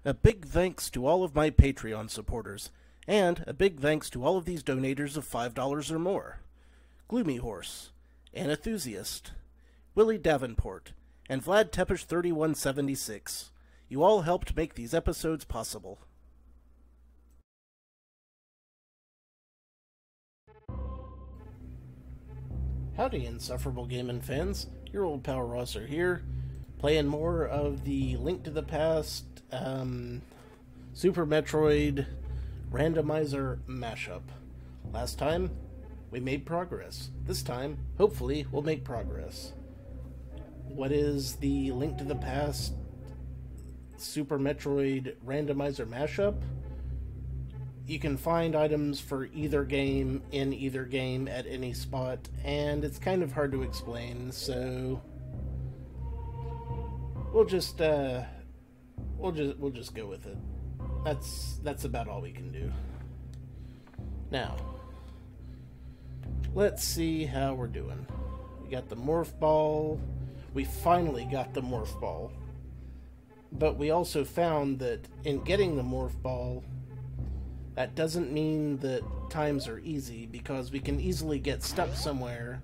A big thanks to all of my Patreon supporters, and a big thanks to all of these donators of $5 or more. Gloomy Horse, Anenthusiast, Willie Davenport, and Vlad Tepish 3176. You all helped make these episodes possible. Howdy, insufferable gaming fans. Your old pal Rosser here, playing more of the Link to the Past, Super Metroid Randomizer Mashup. Last time, we made progress. This time, hopefully, we'll make progress. What is the Link to the Past Super Metroid Randomizer Mashup? You can find items for either game in either game at any spot, and it's kind of hard to explain, so we'll just go with it. That's about all we can do. Now, let's see how we're doing. We got the morph ball. We finally got the morph ball. But we also found that in getting the morph ball, that doesn't mean that times are easy, because we can easily get stuck somewhere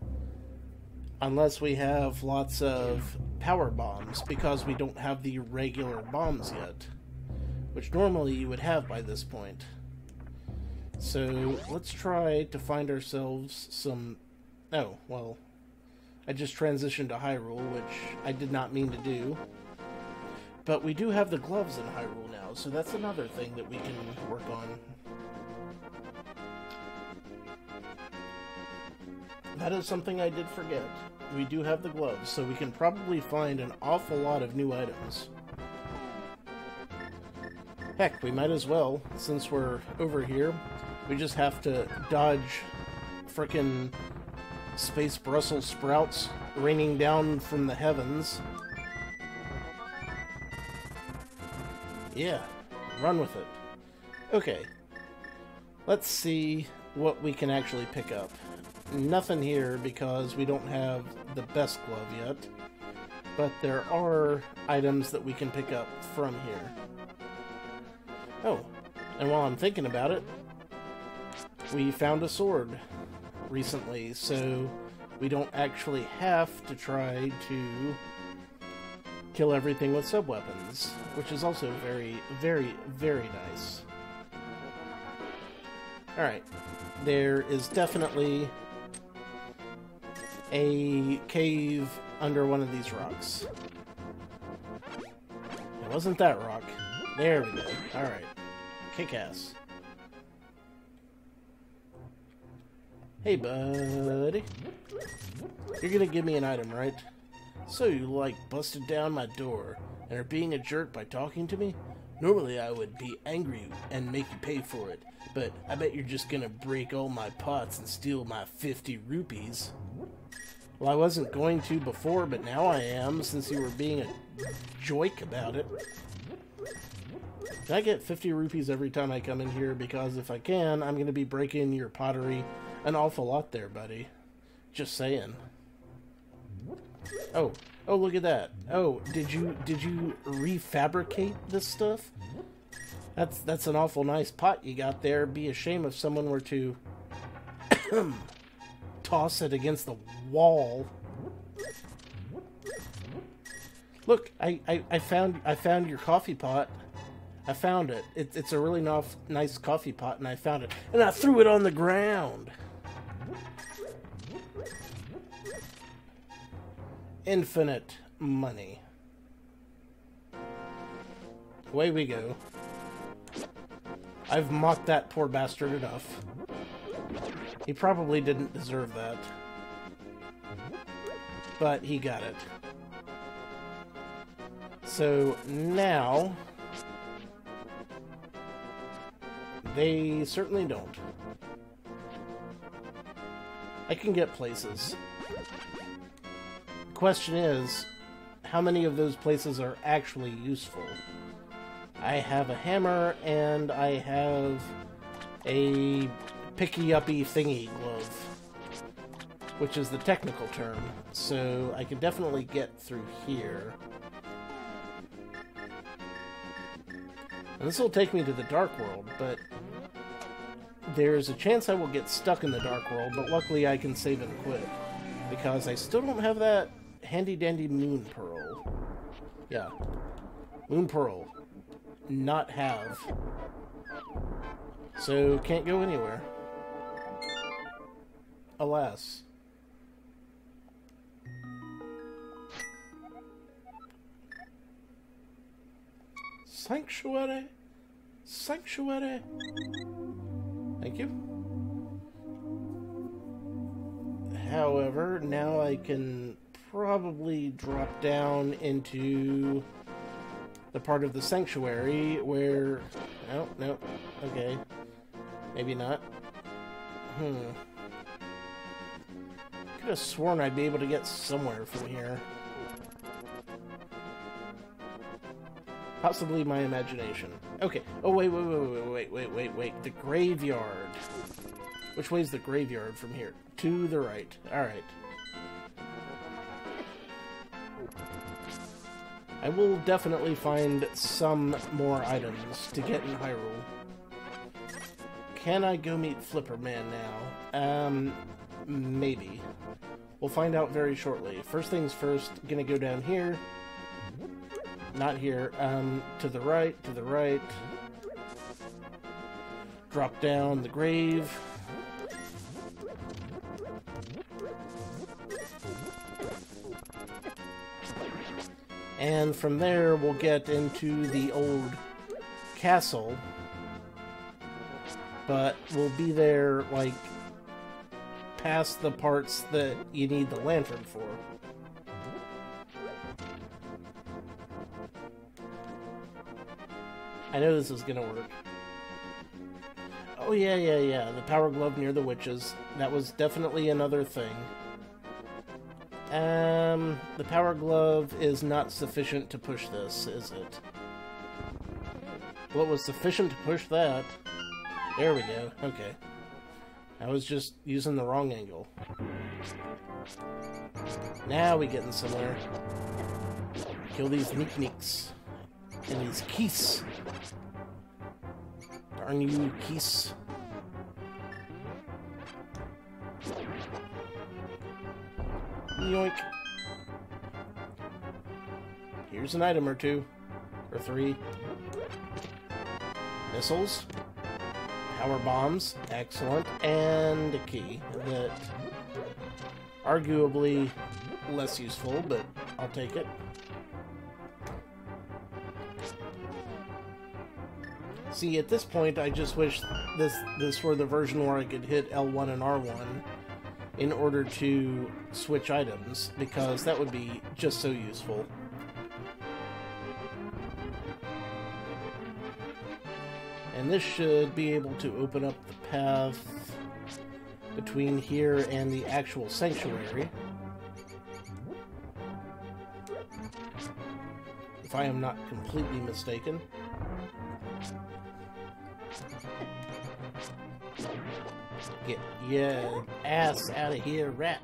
unless we have lots of power bombs, because we don't have the regular bombs yet, which normally you would have by this point. So let's try to find ourselves some... Oh, well, I just transitioned to Hyrule, which I did not mean to do. But we do have the gloves in Hyrule now, so that's another thing that we can work on. That is something I did forget. We do have the gloves, so we can probably find an awful lot of new items. Heck, we might as well, since we're over here. We just have to dodge frickin' space Brussels sprouts raining down from the heavens. Yeah, run with it. Okay, let's see what we can actually pick up. Nothing here because we don't have the best glove yet, but there are items that we can pick up from here. Oh, and while I'm thinking about it, we found a sword recently, so we don't actually have to try to kill everything with sub-weapons, which is also very, very, very nice. Alright, there is definitely a cave under one of these rocks. It wasn't that rock. There we go. Alright. Kick-ass. Hey, buddy. You're gonna give me an item, right? So you, like, busted down my door and are being a jerk by talking to me? Normally I would be angry and make you pay for it, but I bet you're just gonna break all my pots and steal my 50 rupees. Well, I wasn't going to before, but now I am, since you were being a joik about it. Can I get 50 rupees every time I come in here? Because if I can, I'm going to be breaking your pottery an awful lot there, buddy. Just saying. Oh, look at that. Oh, did you refabricate this stuff? That's an awful nice pot you got there. Be a shame if someone were to toss it against the wall. Look, I found your coffee pot. I found it. It's a really nice coffee pot, and I found it. And I threw it on the ground. Infinite money. Away we go. I've mocked that poor bastard enough. He probably didn't deserve that. But he got it. So now they certainly don't. I can get places. The question is, how many of those places are actually useful? I have a hammer and I have a picky-uppy thingy glove, which is the technical term, so I can definitely get through here. And this will take me to the Dark World, but there's a chance I will get stuck in the Dark World, but luckily I can save and quit. Because I still don't have that handy-dandy Moon Pearl. Yeah. Moon Pearl. Not have. So, can't go anywhere. Alas. Sanctuary? Sanctuary? Thank you. However, now I can probably drop down into the part of the sanctuary where... No, no. Okay. Maybe not. Could have sworn I'd be able to get somewhere from here. Possibly my imagination. Okay. Oh, wait. The graveyard. Which way is the graveyard from here? To the right. Alright. I will definitely find some more items to get in Hyrule. Can I go meet Flipper Man now? Maybe. We'll find out very shortly. First things first, gonna go down here. Not here. To the right, to the right. Drop down the grave. And from there, we'll get into the old castle. But we'll be there, like, past the parts that you need the lantern for. I know this is gonna work. Oh, yeah. The power glove near the witches. That was definitely another thing. The power glove is not sufficient to push this, is it? Well, it was sufficient to push that. There we go. Okay. I was just using the wrong angle. Now we getting somewhere. Kill these Neeks. And these Keese. Darn you, Keese. Yoink. Here's an item or two. Or three. Missiles. Power bombs. Excellent. And a key. That arguably less useful, but I'll take it. See, at this point, I just wish this were the version where I could hit L1 and R1 in order to switch items, because that would be just so useful. And this should be able to open up the path between here and the actual sanctuary. If I am not completely mistaken. Get your ass out of here, rat.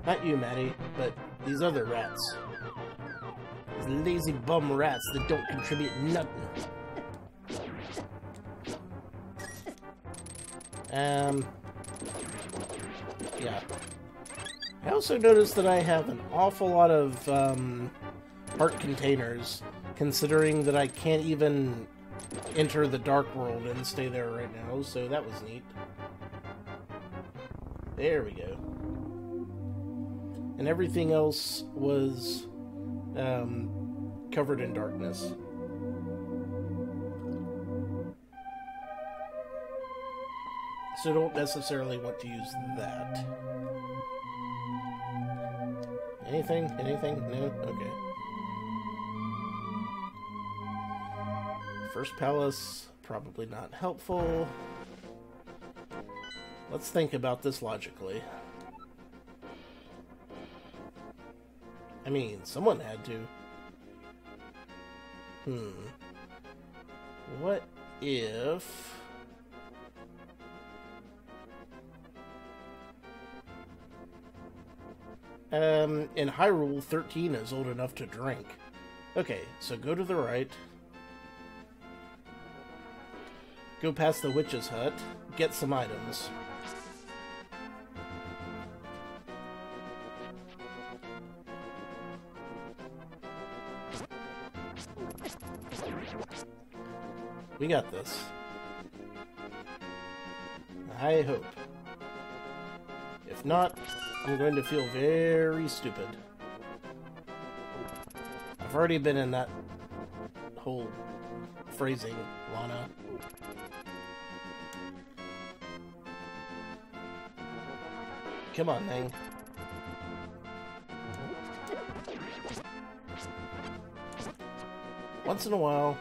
Not you, Maddie, but these other rats. These lazy bum rats that don't contribute nothing. Yeah. I also noticed that I have an awful lot of, heart containers, considering that I can't even enter the Dark World and stay there right now, so that was neat. There we go. And everything else was covered in darkness. So don't necessarily want to use that. Anything? Anything? No? Okay. First palace, probably not helpful. Let's think about this logically. I mean, someone had to. What if... in Hyrule, 13 is old enough to drink. Okay, so go to the right. go past the witch's hut, get some items. We got this. I hope. If not, I'm going to feel very stupid. I've already been in that whole phrasing, Lana. Come on, thing. Once in a while,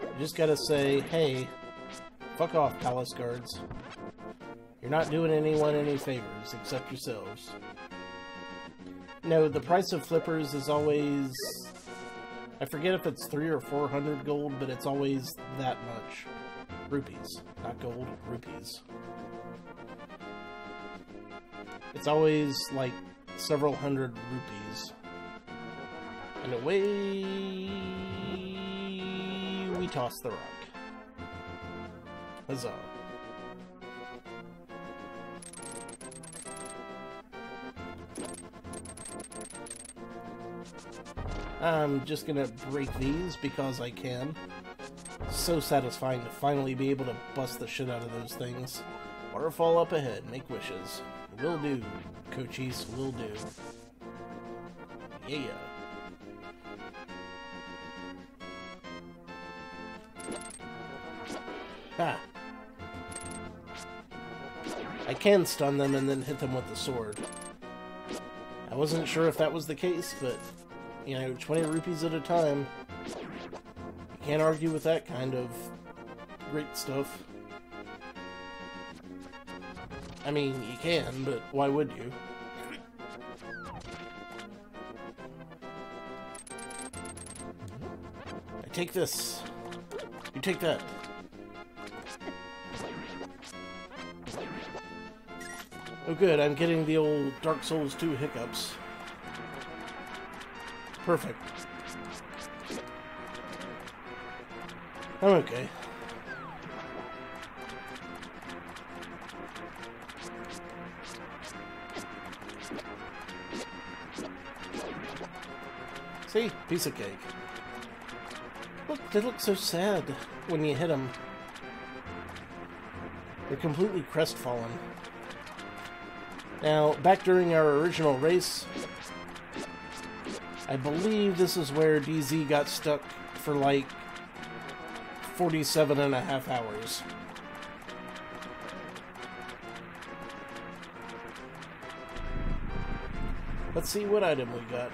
you just gotta say, hey, fuck off, palace guards. You're not doing anyone any favors, except yourselves. No, the price of flippers is always... I forget if it's 300 or 400 gold, but it's always that much. Rupees. Not gold, rupees. It's always, like, several hundred rupees. And away we toss the rock. Huzzah. I'm just gonna break these because I can. So satisfying to finally be able to bust the shit out of those things. Waterfall up ahead, make wishes. Will do, Cochise, will do. Yeah. Ha! I can stun them and then hit them with the sword. I wasn't sure if that was the case, but, you know, 20 rupees at a time. You can't argue with that kind of great stuff. I mean, you can, but why would you? I take this. You take that. Oh good, I'm getting the old Dark Souls 2 hiccups. Perfect. I'm okay. See? Piece of cake. Look, they look so sad when you hit them. They're completely crestfallen. Now, back during our original race, I believe this is where DZ got stuck for like 47.5 hours. Let's see what item we got.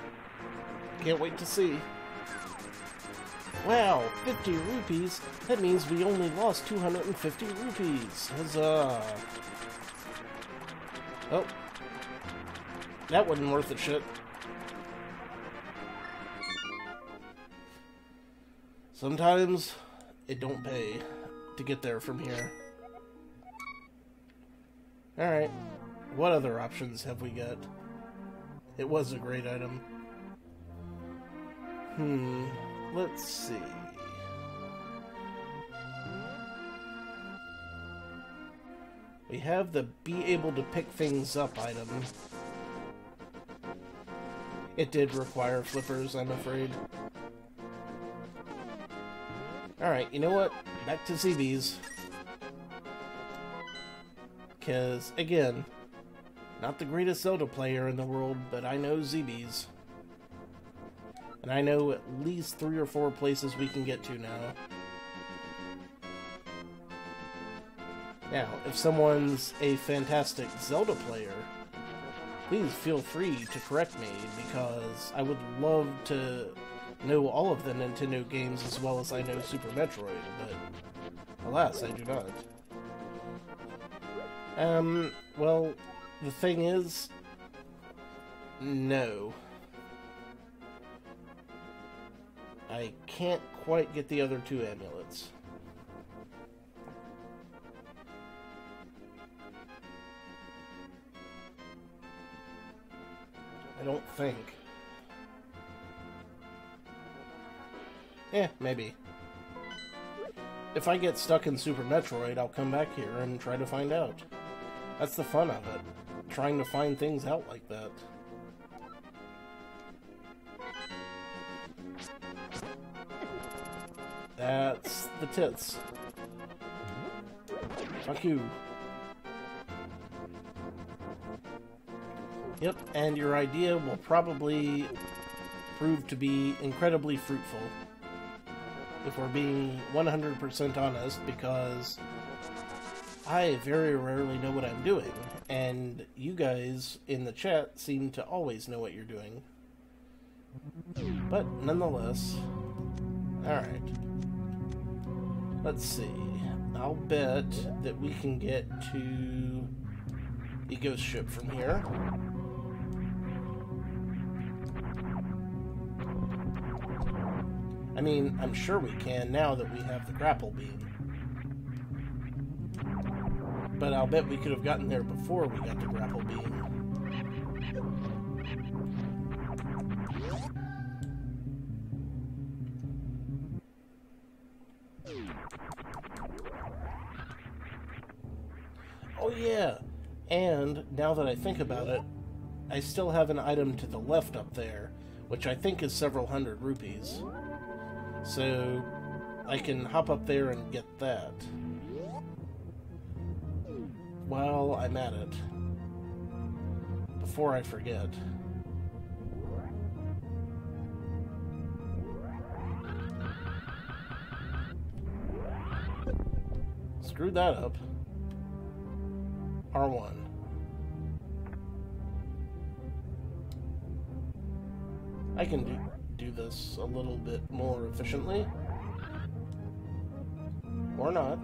Can't wait to see. Wow, 50 rupees? That means we only lost 250 rupees. Huzzah! Oh. That wasn't worth the shit. Sometimes it don't pay to get there from here. Alright. What other options have we got? It was a great item. Let's see. We have the be able to pick things up item. It did require flippers, I'm afraid. Alright, you know what? Back to ZBs. Because, again, not the greatest Zelda player in the world, but I know ZBs. And I know at least 3 or 4 places we can get to now. Now, if someone's a fantastic Zelda player, please feel free to correct me, because I would love to know all of the Nintendo games as well as I know Super Metroid, but alas, I do not. Well, the thing is, no. I can't quite get the other 2 amulets. I don't think. Yeah, maybe. if I get stuck in Super Metroid, I'll come back here and try to find out. That's the fun of it, trying to find things out like that. That's the tits. Fuck you. Yep, and your idea will probably prove to be incredibly fruitful. If we're being 100% honest, because I very rarely know what I'm doing, and you guys in the chat seem to always know what you're doing. But nonetheless, alright. Let's see. I'll bet that we can get to the ghost ship from here. I mean, I'm sure we can now that we have the grapple beam. But I'll bet we could have gotten there before we got the grapple beam. Oh yeah! And, now that I think about it, I still have an item to the left up there, which I think is several hundred rupees. So, I can hop up there and get that. While I'm at it. Before I forget. Screwed that up. R1. I can do this a little bit more efficiently. Or not.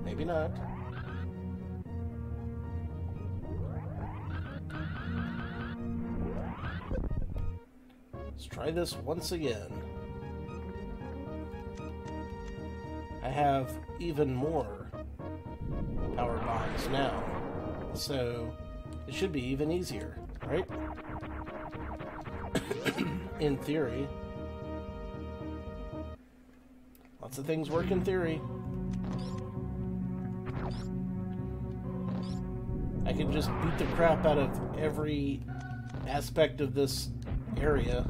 Maybe not. Let's try this once again. I have even more power bombs now, so it should be even easier, right? In theory. Lots of things work in theory. I can just beat the crap out of every aspect of this area.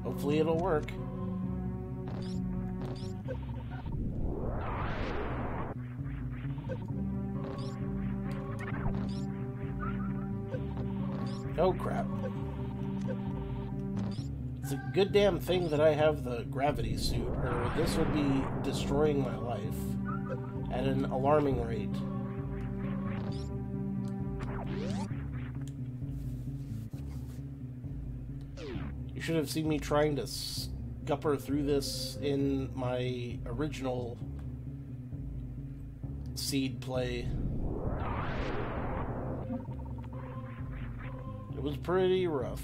Hopefully it'll work. Oh crap. It's a good damn thing that I have the gravity suit, or this would be destroying my life at an alarming rate. You should have seen me trying to scupper through this in my original seed play. It was pretty rough.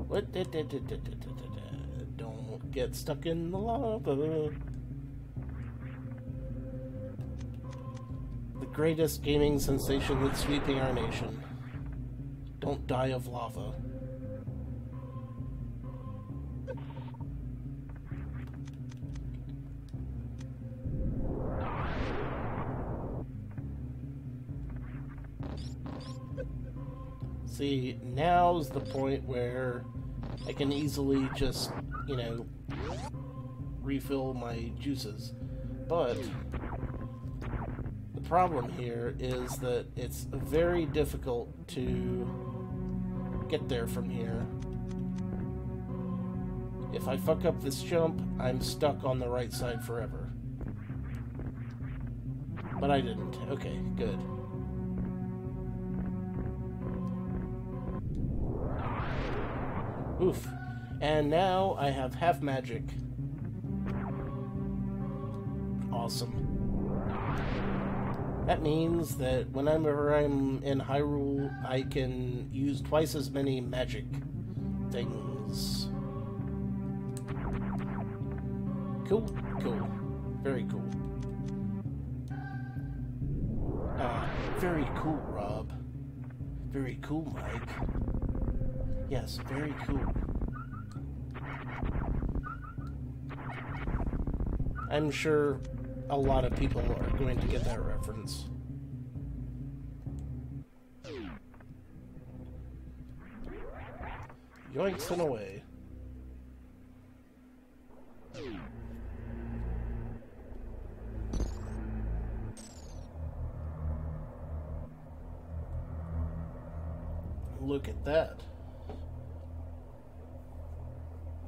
What? Don't get stuck in the lava. The greatest gaming sensation that's sweeping our nation. Don't die of lava. See, now's the point where I can easily just, you know, refill my juices. But the problem here is that it's very difficult to get there from here. If I fuck up this jump, I'm stuck on the right side forever. But I didn't. Okay, good. Oof. And now I have half magic. Awesome. That means that whenever I'm in Hyrule, I can use twice as many magic things. Cool, cool. Very cool. Very cool, Rob. Very cool, Mike. Yes, very cool. I'm sure a lot of people are going to get that reference. Yoinks and away. Look at that.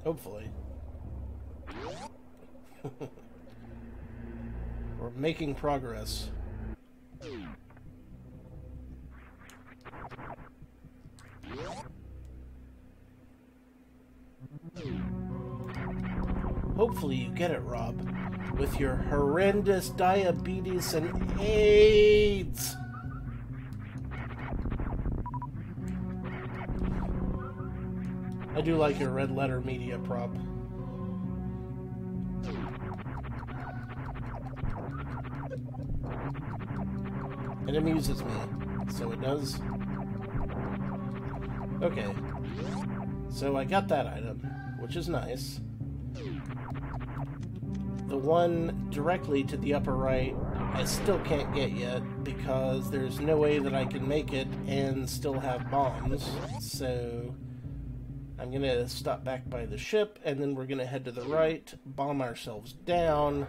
Hopefully. We're making progress. Hopefully you get it, Rob, with your horrendous diabetes and AIDS. I do like your red letter media prop. It amuses me, so it does. Okay, so I got that item, which is nice. The one directly to the upper right, I still can't get yet, because there's no way that I can make it and still have bombs, so I'm gonna stop back by the ship, and then we're gonna head to the right, bomb ourselves down.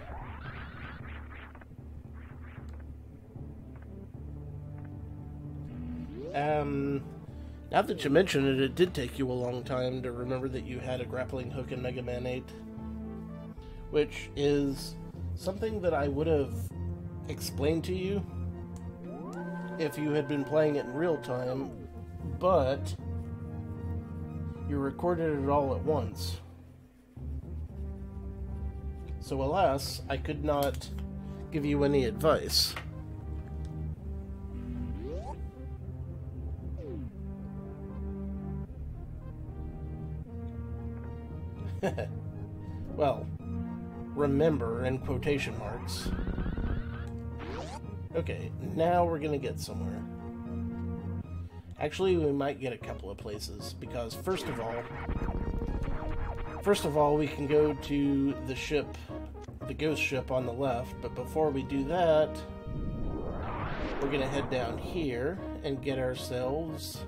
Now that you mention it, it did take you a long time to remember that you had a grappling hook in Mega Man 8. Which is something that I would have explained to you if you had been playing it in real time, but you recorded it all at once. So alas, I could not give you any advice. Well, remember in quotation marks. Okay, now we're gonna get somewhere. Actually, we might get a couple of places, because first of all, we can go to the ship, the ghost ship on the left, but before we do that, we're gonna head down here and get ourselves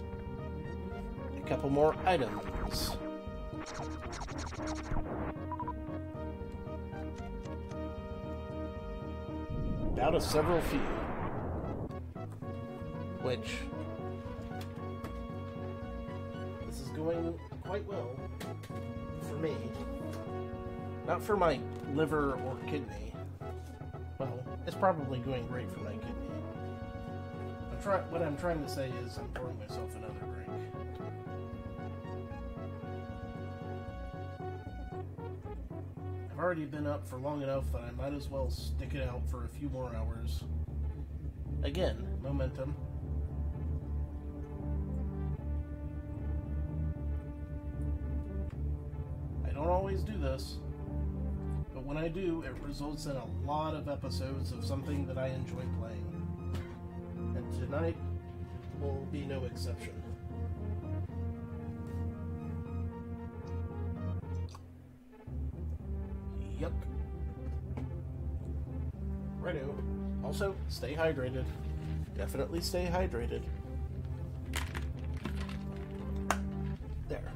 a couple more items. Out of several few, which this is going quite well for me. Not for my liver or kidney. Well, it's probably going great for my kidney. What I'm trying to say is I'm pouring myself another drink. I've already been up for long enough that I might as well stick it out for a few more hours. Again, momentum. I don't always do this, but when I do, it results in a lot of episodes of something that I enjoy playing. And tonight will be no exception. Yep. Righto. Also, stay hydrated. Definitely stay hydrated. There.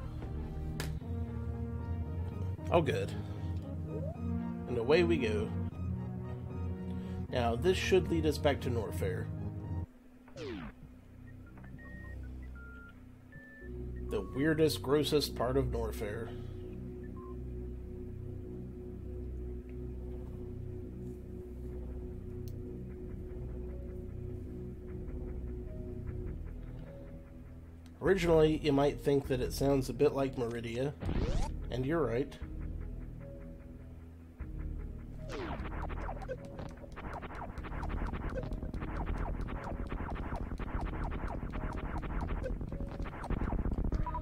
Oh, good. And away we go. Now, this should lead us back to Norfair. The weirdest, grossest part of Norfair. Originally, you might think that it sounds a bit like Meridia, and you're right.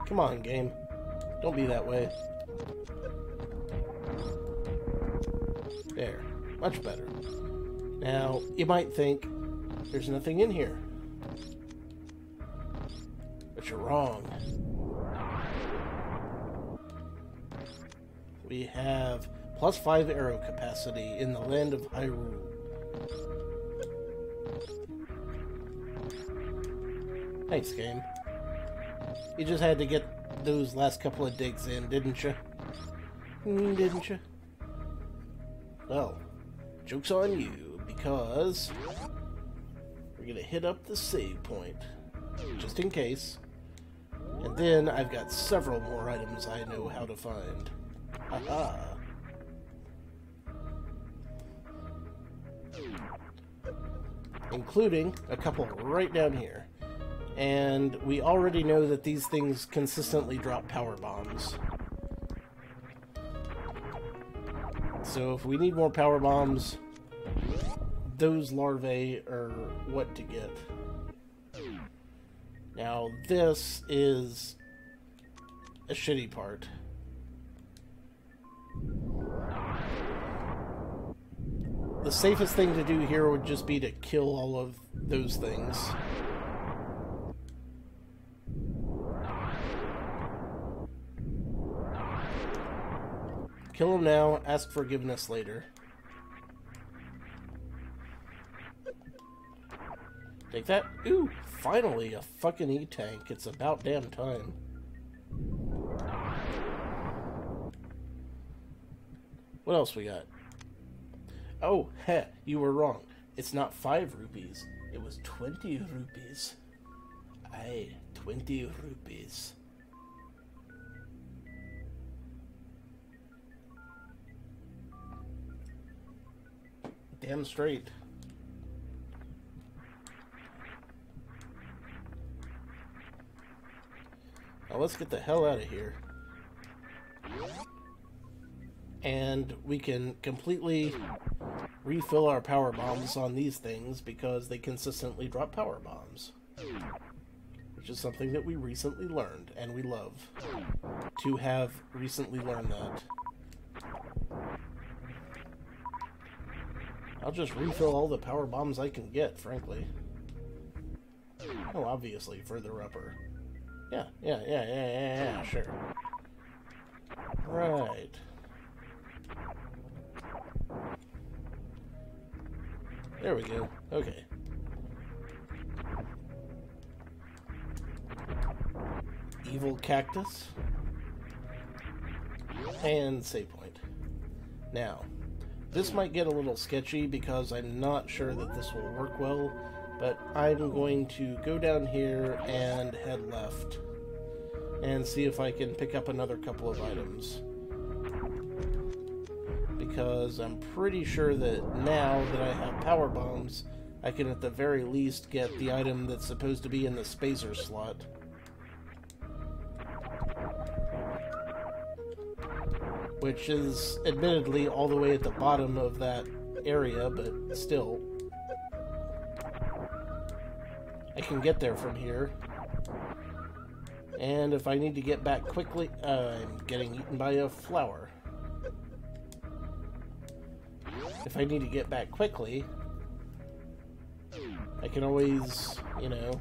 Come on, game. Don't be that way. There. Much better. Now, you might think, there's nothing in here. But you're wrong. We have +5 arrow capacity in the land of Hyrule. Thanks, game. You just had to get those last couple of digs in, didn't you? Didn't you? Well, joke's on you, because we're gonna hit up the save point, just in case. And then I've got several more items I know how to find. Haha. Including a couple right down here. And we already know that these things consistently drop power bombs. So if we need more power bombs, those larvae are what to get. Now this is a shitty part. The safest thing to do here would just be to kill all of those things. Kill them now, ask forgiveness later. Take that. Ooh, finally a fucking E-tank. It's about damn time. What else we got? Oh, heh, you were wrong. It's not 5 rupees. It was 20 rupees. Aye, 20 rupees. Damn straight. Now let's get the hell out of here. And we can completely refill our power bombs on these things because they consistently drop power bombs. Which is something that we recently learned, and we love to have recently learned that. I'll just refill all the power bombs I can get, frankly. Oh, obviously, further upper. Yeah, sure. Right. There we go. Okay. Evil cactus. And save point. Now, this might get a little sketchy because I'm not sure that this will work well, but I'm going to go down here and head left and see if I can pick up another couple of items. Because I'm pretty sure that now that I have power bombs, I can at the very least get the item that's supposed to be in the spacer slot. Which is admittedly all the way at the bottom of that area, but still. I can get there from here. And if I need to get back quickly, I'm getting eaten by a flower. If I need to get back quickly, I can always, you know,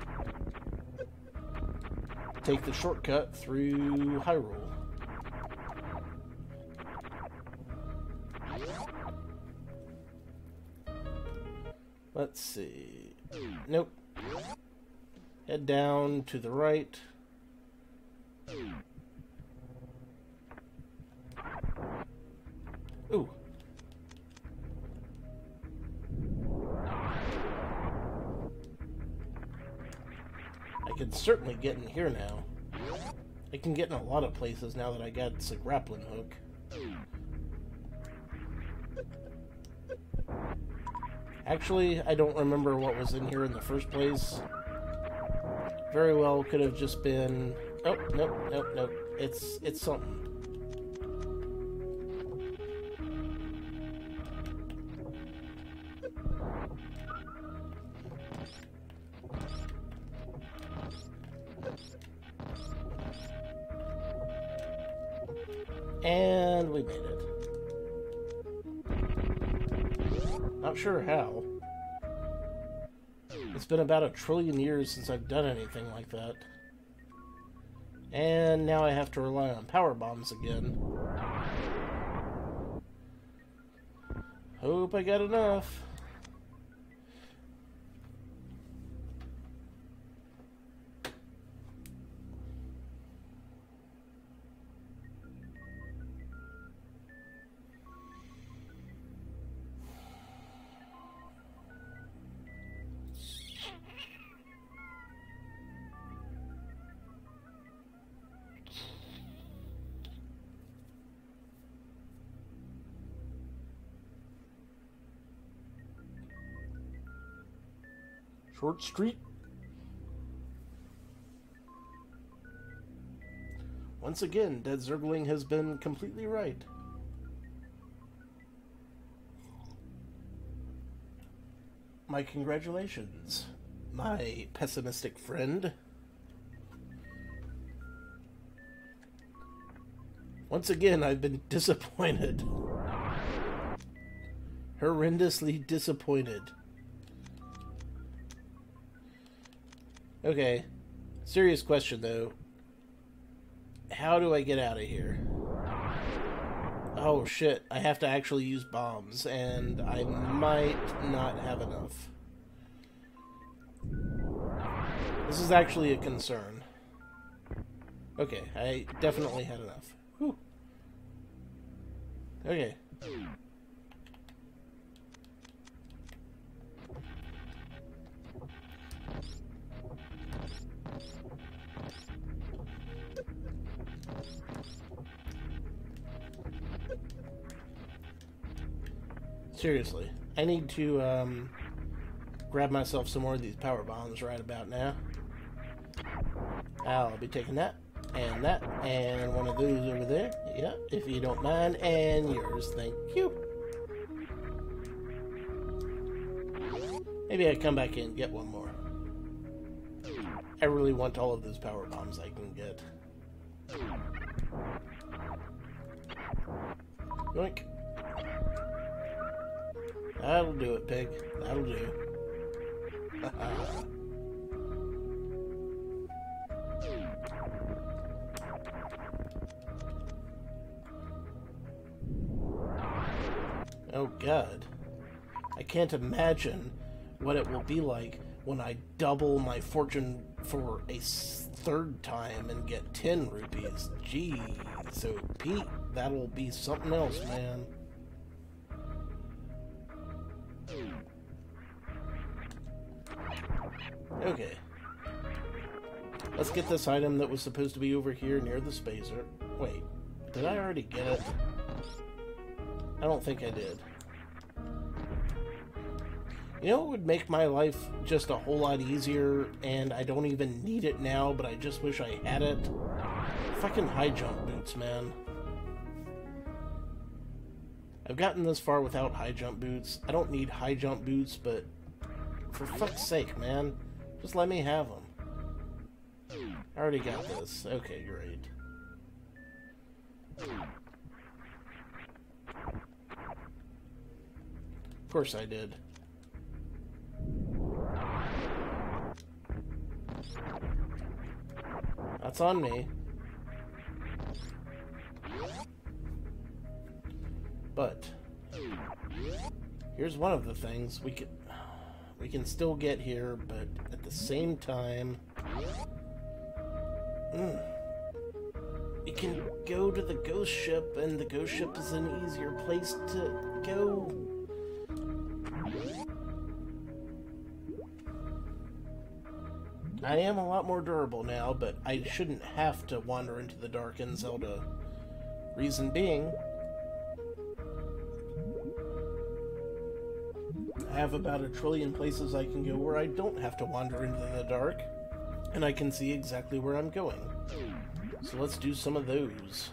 take the shortcut through Hyrule. Let's see. Nope. Head down to the right. Ooh. I can certainly get in here now. I can get in a lot of places now that I got a grappling hook. Actually, I don't remember what was in here in the first place. Very well could have just been... Oh, nope. It's something. And we made it. Not sure how. It's been about 1 trillion years since I've done anything like that. And now I have to rely on power bombs again. Hope I got enough. Short Street. Once again, Dead Zergling has been completely right. My congratulations, my pessimistic friend. Once again, I've been disappointed. Horrendously disappointed. Okay, serious question though. How do I get out of here? Oh shit, I have to actually use bombs, and I might not have enough. This is actually a concern. Okay, I definitely had enough. Whew. Okay. Seriously, I need to grab myself some more of these power bombs right about now. I'll be taking that, and one of those over there. Yeah, if you don't mind, and yours, thank you. Maybe I come back in and get one more. I really want all of those power bombs I can get. Yoink. That'll do it, pig. That'll do. Oh god. I can't imagine what it will be like when I double my fortune for a third time and get 10 rupees. Gee, so Pete, that'll be something else, man. Okay. Let's get this item that was supposed to be over here near the spacer. Wait, did I already get it? I don't think I did. You know what would make my life just a whole lot easier, and I don't even need it now, but I just wish I had it? Fucking high jump boots, man. I've gotten this far without high jump boots. I don't need high jump boots, but for fuck's sake, man. Just let me have them. I already got this. Okay, great. Of course I did. That's on me. But here's one of the things we can still get here, but at the same time, we can go to the ghost ship, and the ghost ship is an easier place to go. I am a lot more durable now, but I shouldn't have to wander into the dark in Zelda. Reason being, I have about 1 trillion places I can go where I don't have to wander into the dark, and I can see exactly where I'm going. So let's do some of those.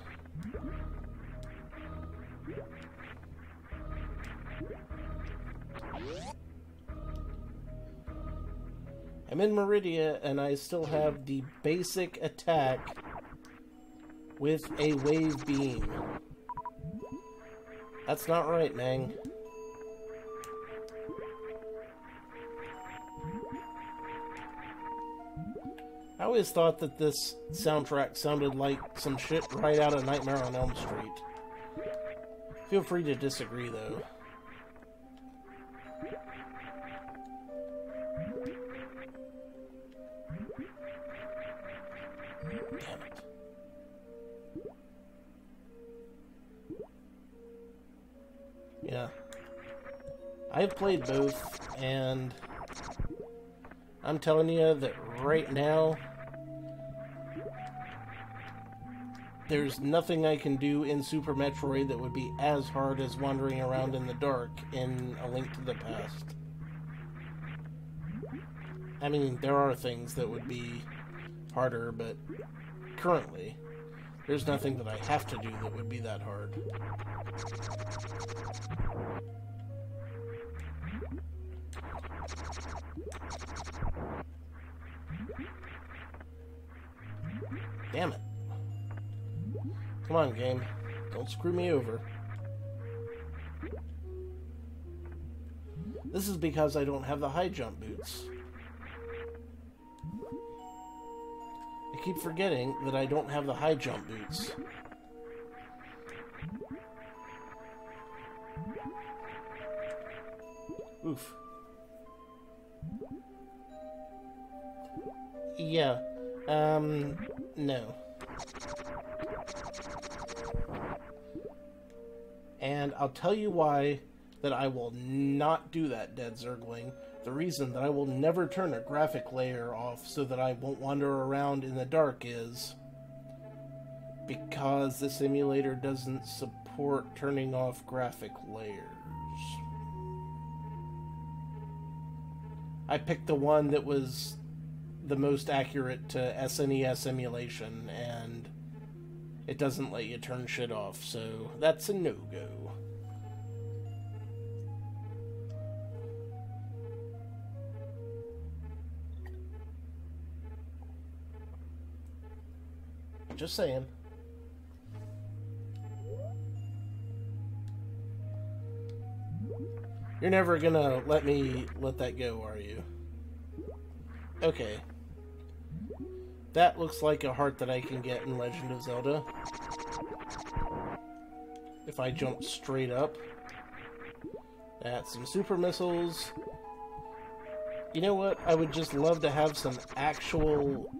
I'm in Meridia, and I still have the basic attack with a wave beam. That's not right, man. I always thought that this soundtrack sounded like some shit right out of Nightmare on Elm Street. Feel free to disagree, though. I've played both, and I'm telling you that right now, there's nothing I can do in Super Metroid that would be as hard as wandering around in the dark in A Link to the Past. I mean, there are things that would be harder, but currently, there's nothing that I have to do that would be that hard. Damn it. Come on, game. Don't screw me over. This is because I don't have the high jump boots. I keep forgetting that I don't have the high jump boots. Oof. Yeah. No. And I'll tell you why that I will not do that, Dead Zergling. The reason that I will never turn a graphic layer off so that I won't wander around in the dark is because the simulator doesn't support turning off graphic layers. I picked the one that was the most accurate to SNES emulation, and it doesn't let you turn shit off, so that's a no-go. Just saying. You're never gonna let me let that go, are you? Okay. That looks like a heart that I can get in Legend of Zelda. If I jump straight up. That's some super missiles. You know what? I would just love to have some actual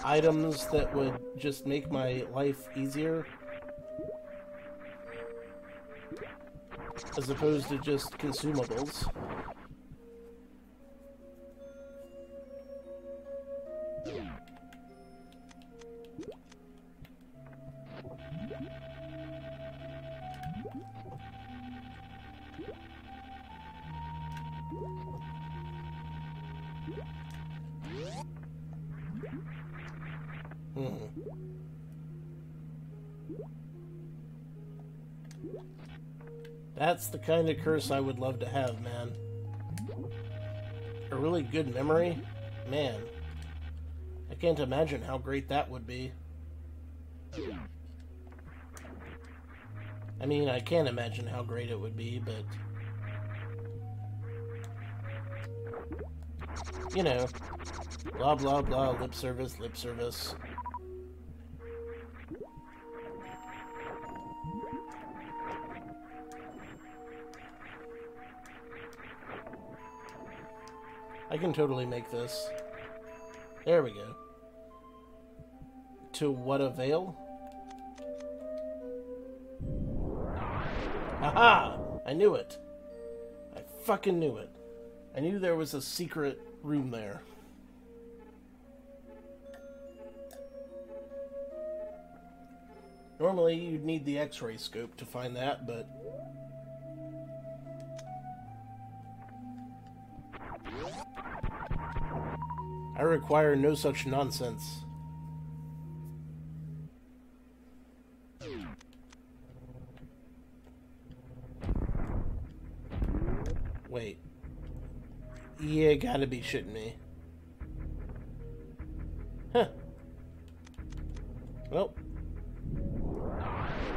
items that would just make my life easier. As opposed to just consumables. That's the kind of curse I would love to have, man. A really good memory? Man. I can't imagine how great that would be. I mean, I can't imagine how great it would be, but... you know. Blah, blah, blah, lip service, lip service. I can totally make this. There we go. To what avail? Aha! I knew it. I fucking knew it. I knew there was a secret room there. Normally, you'd need the X-ray scope to find that, but... I require no such nonsense. Wait. You gotta be shitting me. Huh. Well.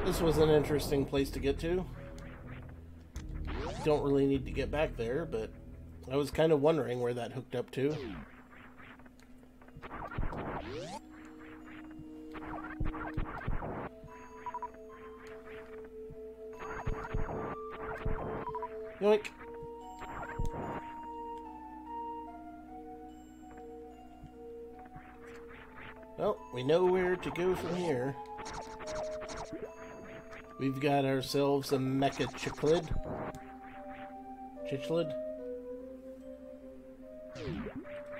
This was an interesting place to get to. Don't really need to get back there, but I was kind of wondering where that hooked up to. Yoink. Well, we know where to go from here. We've got ourselves a mecha chiclid. Kitch lid?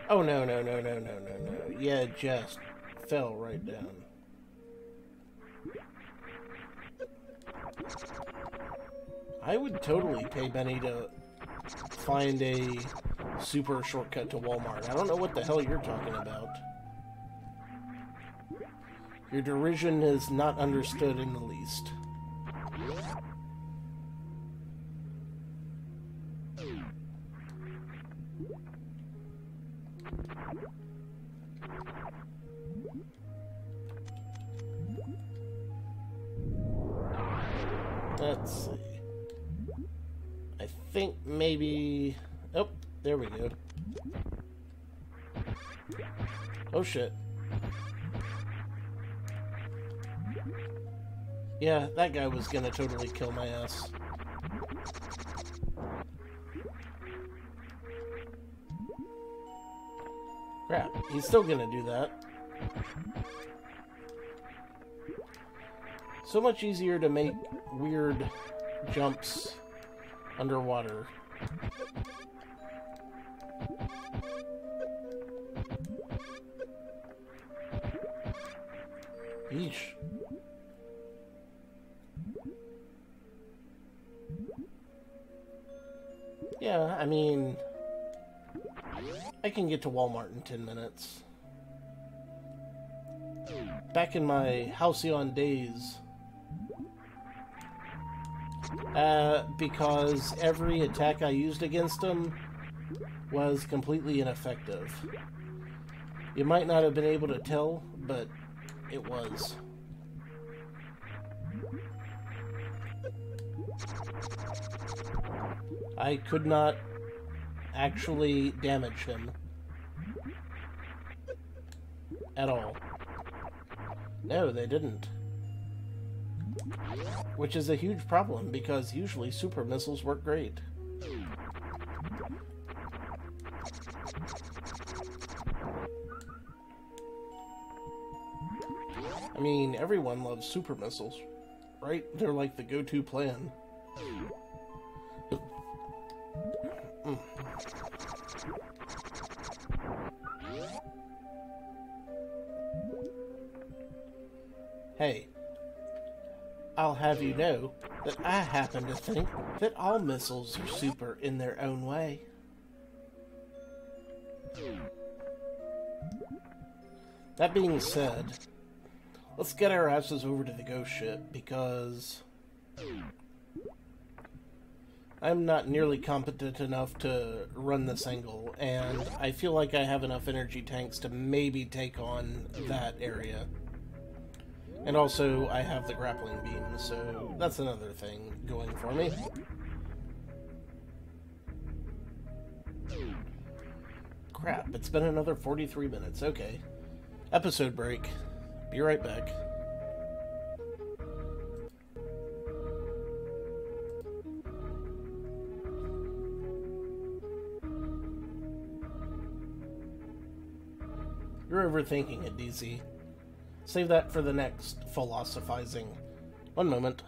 Oh, no, no, no, no, no, no, no. Yeah, it just fell right down. I would totally pay Benny to find a super shortcut to Walmart. I don't know what the hell you're talking about. Your derision is not understood in the least. Let's see. I think maybe... Oh, there we go. Oh, shit. Yeah, that guy was gonna totally kill my ass. Crap, he's still gonna do that. So much easier to make weird jumps underwater. Yeesh. Yeah, I mean, I can get to Walmart in 10 minutes. Back in my halcyon days, because every attack I used against him was completely ineffective. You might not have been able to tell, but it was. I could not actually damage him at all. No, they didn't. Which is a huge problem, because usually super missiles work great. I mean, everyone loves super missiles, right? They're like the go-to plan. Hey, I'll have you know that I happen to think that all missiles are super in their own way. That being said, let's get our asses over to the ghost ship, because I'm not nearly competent enough to run this angle, and I feel like I have enough energy tanks to maybe take on that area. And also, I have the grappling beam, so that's another thing going for me. Crap, it's been another 43 minutes. Okay. Episode break. Be right back. You're overthinking it, DZ. Save that for the next philosophizing. One moment.